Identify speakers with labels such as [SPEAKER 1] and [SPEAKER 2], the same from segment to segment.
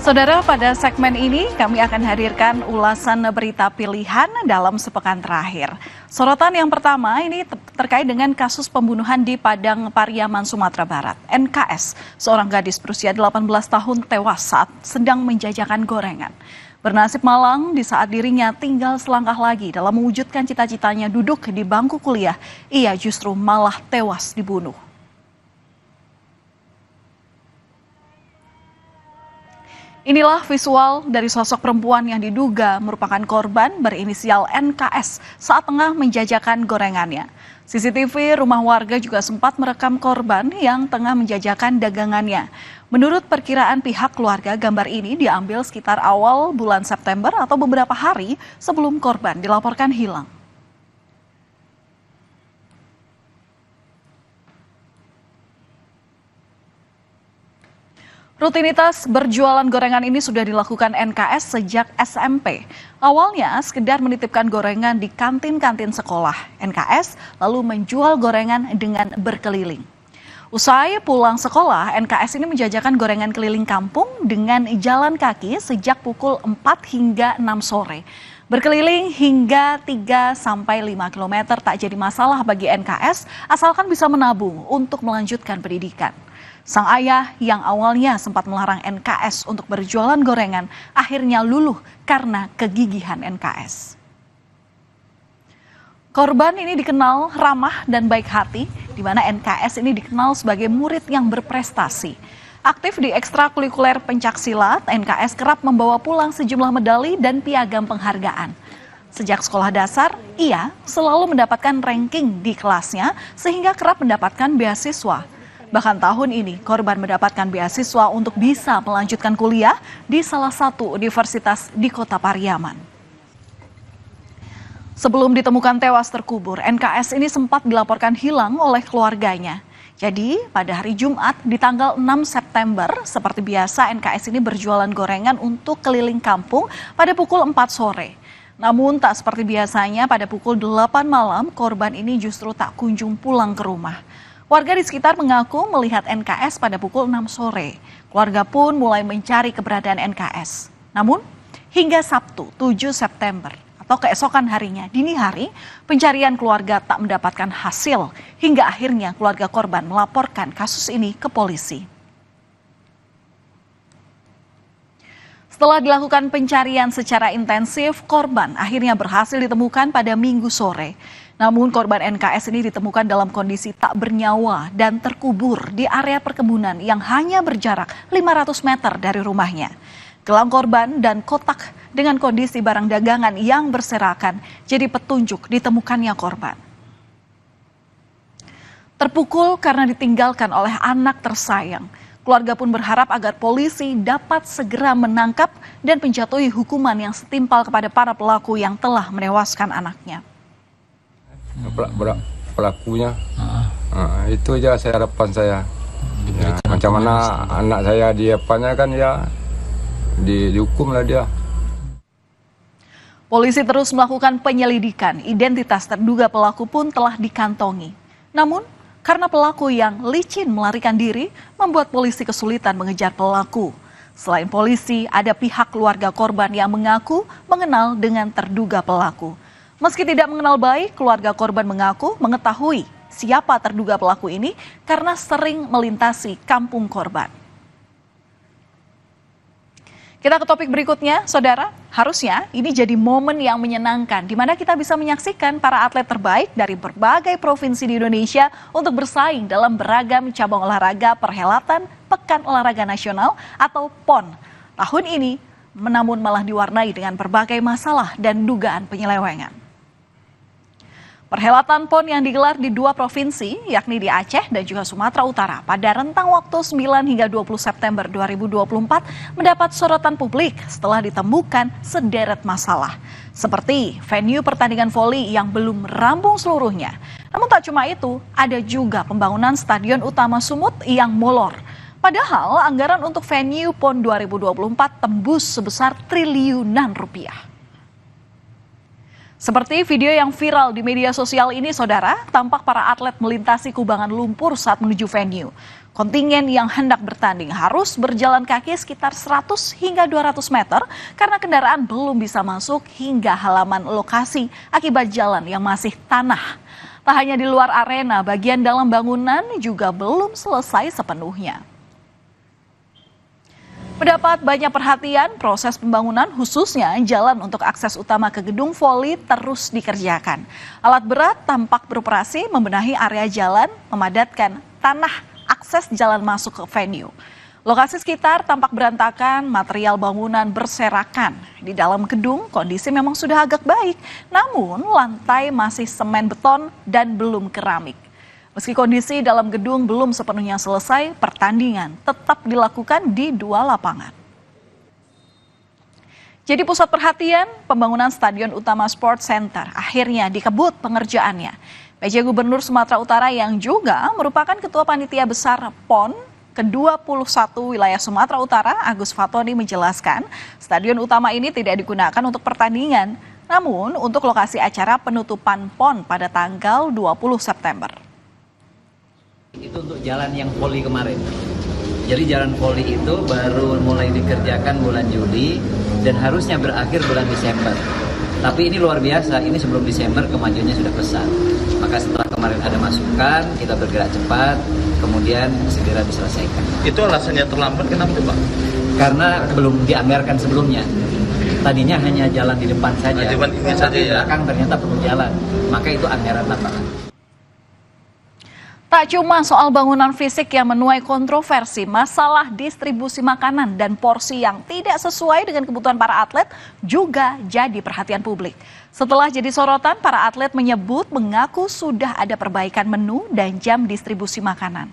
[SPEAKER 1] Saudara, pada segmen ini kami akan hadirkan ulasan berita pilihan dalam sepekan terakhir. Sorotan yang pertama ini terkait dengan kasus pembunuhan di Padang Pariaman, Sumatera Barat. NKS, seorang gadis berusia 18 tahun tewas saat sedang menjajakan gorengan. Bernasib malang di saat dirinya tinggal selangkah lagi dalam mewujudkan cita-citanya duduk di bangku kuliah, ia justru malah tewas dibunuh. Inilah visual dari sosok perempuan yang diduga merupakan korban berinisial NKS saat tengah menjajakan gorengannya. CCTV rumah warga juga sempat merekam korban yang tengah menjajakan dagangannya. Menurut perkiraan pihak keluarga, gambar ini diambil sekitar awal bulan September atau beberapa hari sebelum korban dilaporkan hilang. Rutinitas berjualan gorengan ini sudah dilakukan NKS sejak SMP. Awalnya sekedar menitipkan gorengan di kantin-kantin sekolah. NKS lalu menjual gorengan dengan berkeliling. Usai pulang sekolah, NKS ini menjajakan gorengan keliling kampung dengan jalan kaki sejak pukul 4 hingga 6 sore. Berkeliling hingga 3-5 km tak jadi masalah bagi NKS asalkan bisa menabung untuk melanjutkan pendidikan. Sang ayah yang awalnya sempat melarang NKS untuk berjualan gorengan akhirnya luluh karena kegigihan NKS. Korban ini dikenal ramah dan baik hati, di mana NKS ini dikenal sebagai murid yang berprestasi. Aktif di ekstrakurikuler pencaksilat, NKS kerap membawa pulang sejumlah medali dan piagam penghargaan. Sejak sekolah dasar, ia selalu mendapatkan ranking di kelasnya sehingga kerap mendapatkan beasiswa. Bahkan tahun ini, korban mendapatkan beasiswa untuk bisa melanjutkan kuliah di salah satu universitas di Kota Pariaman. Sebelum ditemukan tewas terkubur, NKS ini sempat dilaporkan hilang oleh keluarganya. Jadi, pada hari Jumat di tanggal 6 September, seperti biasa NKS ini berjualan gorengan untuk keliling kampung pada pukul 4 sore. Namun tak seperti biasanya pada pukul 8 malam, korban ini justru tak kunjung pulang ke rumah. Warga di sekitar mengaku melihat NKS pada pukul 6 sore. Keluarga pun mulai mencari keberadaan NKS. Namun, hingga Sabtu 7 September atau keesokan harinya, dini hari, pencarian keluarga tak mendapatkan hasil. Hingga akhirnya keluarga korban melaporkan kasus ini ke polisi. Setelah dilakukan pencarian secara intensif, korban akhirnya berhasil ditemukan pada Minggu sore. Namun korban NKS ini ditemukan dalam kondisi tak bernyawa dan terkubur di area perkebunan yang hanya berjarak 500 meter dari rumahnya. Gelang korban dan kotak dengan kondisi barang dagangan yang berserakan jadi petunjuk ditemukannya korban. Terpukul karena ditinggalkan oleh anak tersayang, keluarga pun berharap agar polisi dapat segera menangkap dan menjatuhi hukuman yang setimpal kepada para pelaku yang telah menewaskan anaknya.
[SPEAKER 2] Pelakunya itu aja harapan saya ya, macam mana anak saya diapanya kan ya dihukum lah dia.
[SPEAKER 1] Polisi terus melakukan penyelidikan, identitas terduga pelaku pun telah dikantongi. Namun karena pelaku yang licin melarikan diri membuat polisi kesulitan mengejar pelaku. Selain polisi, ada pihak keluarga korban yang mengaku mengenal dengan terduga pelaku. Meski tidak mengenal baik, keluarga korban mengaku mengetahui siapa terduga pelaku ini karena sering melintasi kampung korban. Kita ke topik berikutnya, saudara. Harusnya ini jadi momen yang menyenangkan di mana kita bisa menyaksikan para atlet terbaik dari berbagai provinsi di Indonesia untuk bersaing dalam beragam cabang olahraga perhelatan Pekan Olahraga Nasional atau PON. Tahun ini namun malah diwarnai dengan berbagai masalah dan dugaan penyelewengan. Perhelatan PON yang digelar di dua provinsi, yakni di Aceh dan juga Sumatera Utara pada rentang waktu 9 hingga 20 September 2024 mendapat sorotan publik setelah ditemukan sederet masalah. Seperti venue pertandingan voli yang belum rampung seluruhnya. Namun tak cuma itu, ada juga pembangunan Stadion Utama Sumut yang molor. Padahal anggaran untuk venue PON 2024 tembus sebesar triliunan rupiah. Seperti video yang viral di media sosial ini, saudara, tampak para atlet melintasi kubangan lumpur saat menuju venue. Kontingen yang hendak bertanding harus berjalan kaki sekitar 100 hingga 200 meter karena kendaraan belum bisa masuk hingga halaman lokasi akibat jalan yang masih tanah. Tak hanya di luar arena, bagian dalam bangunan juga belum selesai sepenuhnya. Mendapat banyak perhatian, proses pembangunan khususnya jalan untuk akses utama ke gedung voli terus dikerjakan. Alat berat tampak beroperasi membenahi area jalan, memadatkan tanah akses jalan masuk ke venue. Lokasi sekitar tampak berantakan, material bangunan berserakan. Di dalam gedung kondisi memang sudah agak baik, namun lantai masih semen beton dan belum keramik. Meski kondisi dalam gedung belum sepenuhnya selesai, pertandingan tetap dilakukan di 2 lapangan. Jadi pusat perhatian, pembangunan Stadion Utama Sports Center akhirnya dikebut pengerjaannya. PJ Gubernur Sumatera Utara yang juga merupakan Ketua Panitia Besar PON ke-21 wilayah Sumatera Utara, Agus Fatoni menjelaskan, Stadion Utama ini tidak digunakan untuk pertandingan, namun untuk lokasi acara penutupan PON pada tanggal 20 September.
[SPEAKER 3] Itu untuk jalan yang voli kemarin. Jadi jalan voli itu baru mulai dikerjakan bulan Juli dan harusnya berakhir bulan Desember. Tapi ini luar biasa, ini sebelum Desember kemajuannya sudah besar. Maka setelah kemarin ada masukan, kita bergerak cepat, kemudian segera diselesaikan.
[SPEAKER 4] Itu alasannya terlambat kenapa Pak?
[SPEAKER 3] Karena belum dianggarkan sebelumnya. Tadinya hanya jalan di depan saja, tapi belakang ternyata perlu jalan. Maka itu anggaran tambahan.
[SPEAKER 1] Tak cuma soal bangunan fisik yang menuai kontroversi, masalah distribusi makanan dan porsi yang tidak sesuai dengan kebutuhan para atlet juga jadi perhatian publik. Setelah jadi sorotan, para atlet mengaku sudah ada perbaikan menu dan jam distribusi makanan.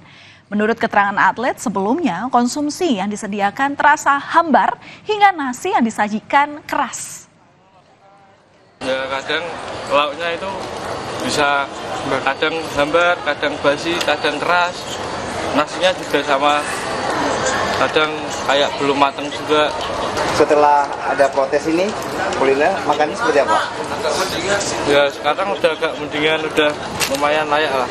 [SPEAKER 1] Menurut keterangan atlet, sebelumnya konsumsi yang disediakan terasa hambar hingga nasi yang disajikan keras.
[SPEAKER 5] Ya kadang lauknya itu bisa kadang hambar, kadang basi, kadang keras. Nasinya juga sama, kadang kayak belum matang juga.
[SPEAKER 6] Setelah ada protes ini, kuliner makannya seperti apa?
[SPEAKER 5] Ya sekarang udah agak mendingan, udah lumayan layak lah.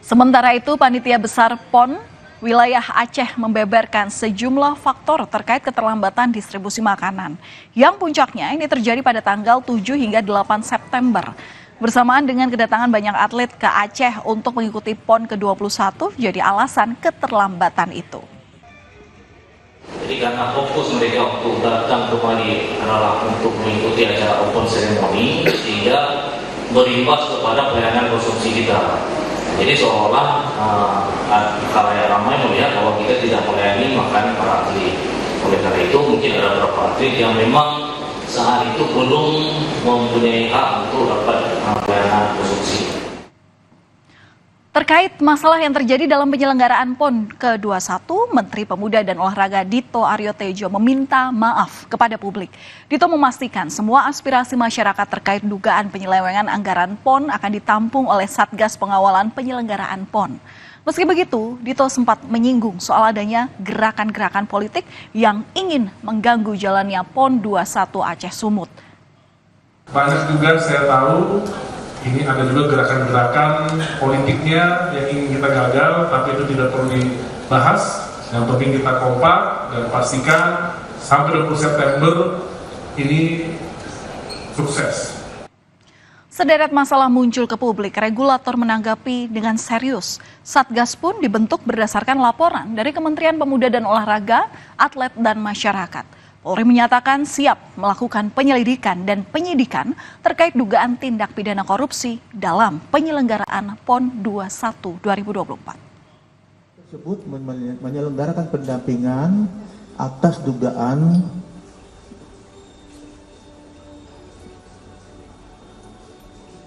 [SPEAKER 1] Sementara itu, Panitia Besar PON wilayah Aceh membeberkan sejumlah faktor terkait keterlambatan distribusi makanan. Yang puncaknya ini terjadi pada tanggal 7 hingga 8 September. Bersamaan dengan kedatangan banyak atlet ke Aceh untuk mengikuti PON ke-21, jadi alasan keterlambatan itu.
[SPEAKER 7] Jadi karena fokus mereka waktu datang ke Bali adalah untuk mengikuti acara open ceremony, sehingga berimbas kepada pelayanan konsumsi kita. Jadi seolah khalayak ramai melihat bahwa kita tidak melayani makanan para atlet. Oleh karena itu mungkin ada beberapa atlet yang memang saat itu belum mempunyai hak untuk dapat pelayanan konsumsi.
[SPEAKER 1] Terkait masalah yang terjadi dalam penyelenggaraan PON ke-21, Menteri Pemuda dan Olahraga Dito Aryo Tejo meminta maaf kepada publik. Dito memastikan semua aspirasi masyarakat terkait dugaan penyelewengan anggaran PON akan ditampung oleh Satgas Pengawalan Penyelenggaraan PON. Meski begitu, Dito sempat menyinggung soal adanya gerakan-gerakan politik yang ingin mengganggu jalannya PON 21 Aceh Sumut.
[SPEAKER 8] Banyak juga saya tahu ini ada juga gerakan-gerakan politiknya yang ingin kita gagal, tapi itu tidak perlu dibahas. Yang penting kita kompak dan pastikan sampai 20 September ini sukses.
[SPEAKER 1] Sederet masalah muncul ke publik, regulator menanggapi dengan serius. Satgas pun dibentuk berdasarkan laporan dari Kementerian Pemuda dan Olahraga, atlet dan masyarakat. Polri menyatakan siap melakukan penyelidikan dan penyidikan terkait dugaan tindak pidana korupsi dalam penyelenggaraan PON 21 2024.
[SPEAKER 9] Tersebut menyelenggarakan pendampingan atas dugaan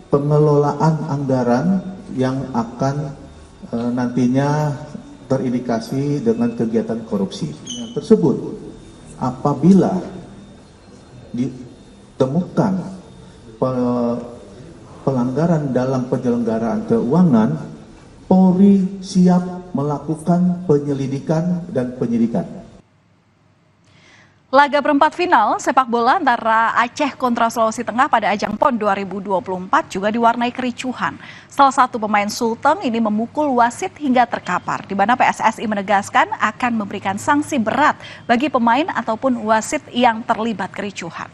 [SPEAKER 9] pengelolaan anggaran yang akan nantinya terindikasi dengan kegiatan korupsi. Yang tersebut apabila ditemukan pelanggaran dalam penyelenggaraan keuangan, Polri siap melakukan penyelidikan dan penyidikan.
[SPEAKER 1] Laga perempat final sepak bola antara Aceh kontra Sulawesi Tengah pada ajang PON 2024 juga diwarnai kericuhan. Salah satu pemain Sulteng ini memukul wasit hingga terkapar, di mana PSSI menegaskan akan memberikan sanksi berat bagi pemain ataupun wasit yang terlibat kericuhan.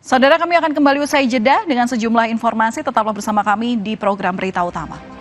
[SPEAKER 1] Saudara, kami akan kembali usai jeda dengan sejumlah informasi. Tetaplah bersama kami di program Berita Utama.